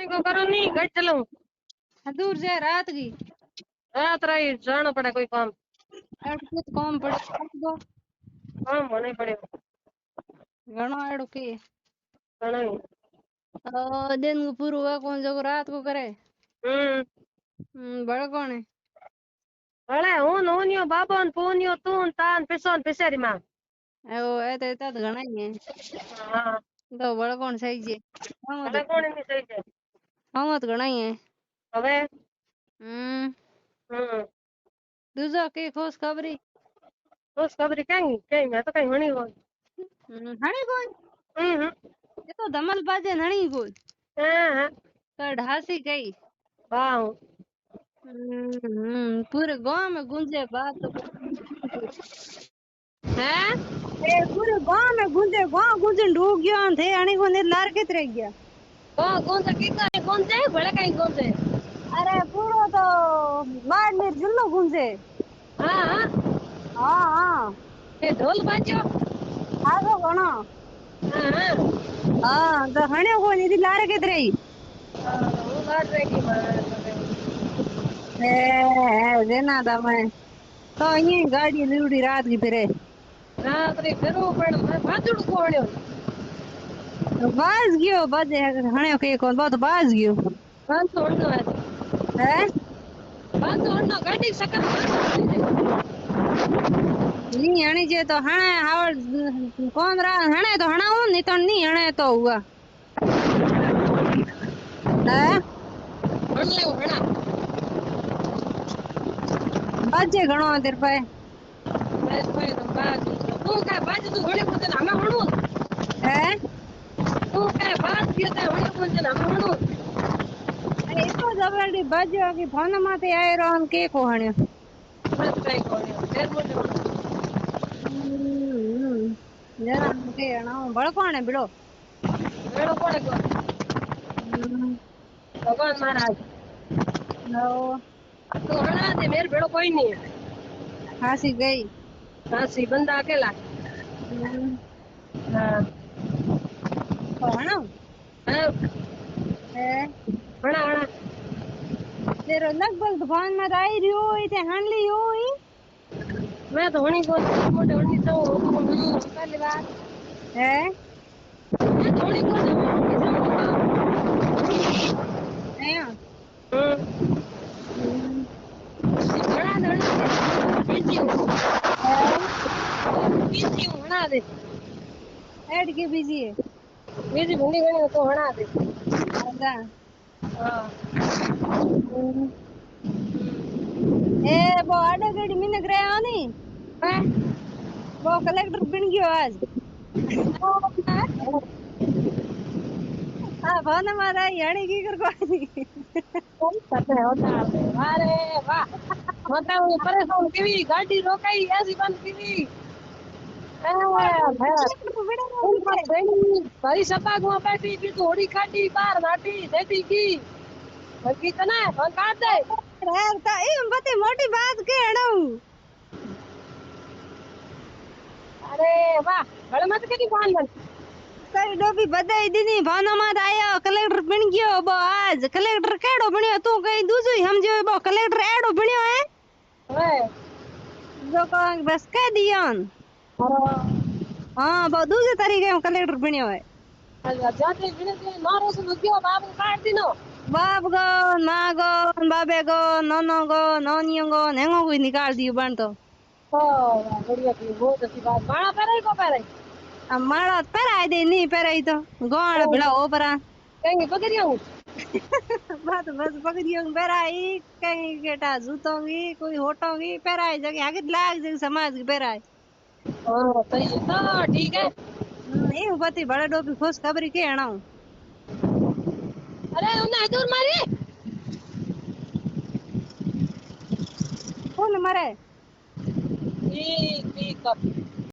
को करो नहीं गाड़ी चलाऊं। दूर से रात की रात रही जाना पड़ा कोई काम। कुछ काम पड़े तो काम होने पड़ेगा। घणो एड़ो के घणो ही। दिन को पूरो हुआ कौन जो रात को करे। बड़ा कौन है बड़े हूं नूनियो बाबन पूनियो तून तान पिसोन पिसेरी मां। वो ऐसे तो घणा ही है हां तो बड़ा कौन सही जे बड़े कौन नहीं सही है। हम तो घणा ही है હવે दूजा के खुश खबरी खुश खबरी कहीं कहीं मैं तो कहीं होनी हो। हणी कोई ये तो धमल बाजे हणी कोई हां तो ढासी गई वाह पूरे गांव में गूंजे बात तो हैं पूरे गांव में गूंजे गांव गूंजन डूब गया थे हणी को ने लार के रह गया कौन सा की कौन से बड़े कहीं कौन से। अरे पूरा तो बाड़मेर जिलो गूंजे हां हां हाँ ये ढोल बाजो। आगो घणो हां हाँ तो हणे को नहीं लार के रही वो बात रही की देना था मैं तो ये गाड़ी लूड़ी रात की फिरे रात रे फेरो पण बाजड़ को हण्यो बाज गयो बजे हणे के कोन बहुत बाज गयो बात तो हण्यो है बात तो हण्यो गाड़ी सकत नी हणी जे तो हणे हावड़ कौन रहा हणे तो हणाऊ नहीं तो नहीं हणे तो हुआ है हणले हणा बाजे घणो देर पे बस पे तो बाज तू का बाज तू हणे को हमें हणू है तू का बाज के हणे को हमें हणू अरे तो जबरदस्ती बाजे की फोन माते आए रोन के को हण्यो बस पे को फिर मुझे जरा के हणाऊ बड़ कौन है बिड़ो बेड़ो कोड़े को भगवान महाराज नो तो हणा दे मेरे बेड़ो कोई नहीं है खासी गई हासी बंदा अकेला हां तो हणाऊ है हणा हणा तेरो लगभग दुकान में आई रियो इते हानली होई मैं तो हणी को मोटे हणी तो पहली बार है मैं तो हणी को आया हणा दे बीजी हणा दे ऐड के बिजी है बीजी भूंगी गणी तो हणा दे आजा हां ए वो आडे गड़ी मिनक रे आनी वो कलेक्टर बन गयो आज हां फोन मारा यानी की कर कोनी पता होता अरे वाह मतलब परेशान कीवी गाड़ी रोकाई ऐसी बंद कीवी भाई सपा को बैठी की थोड़ी खाटी बाहर नाटी देती की बाकी तना फोन काट दे यार ता ए बते मोटी बात के हड़ऊ अरे वाह बड़े मत के फोन बन तारी डोबी बधाई दीनी भानो मत आयो कलेक्टर बन गयो बो आज कलेक्टर केड़ो बन्यो तू कई दूजो समझो बो कलेक्टर एड़ो बन्यो है ओए जो कौन बस कह दियोन हां बो दूसरे तरीके में कलेक्टर बन्यो है जाते बिने मारो से गयो बाप काट दिनो बाप गो माँ गो बाबे गो नोनो गो नोनियो गो नेंगो को निकाल दियो बन तो बढ़िया की बहुत अच्छी बात माणा पेरे को पेरे माड़ा पेराई दे नहीं पेराई तो गोड़ भिड़ा ओ परा कहेंगे पकड़ियो बात बस पकड़ियो पेराई कहीं केटा जूतोंगी कोई होटोंगी पेराई जगह आगे लाग जग समाज की पेराई हां सही है तो ठीक है ए बती बड़ा डोबी खुश खबरी के हणाऊ अरे उन्हें दूर मारी कौन मरे ठीक ठीक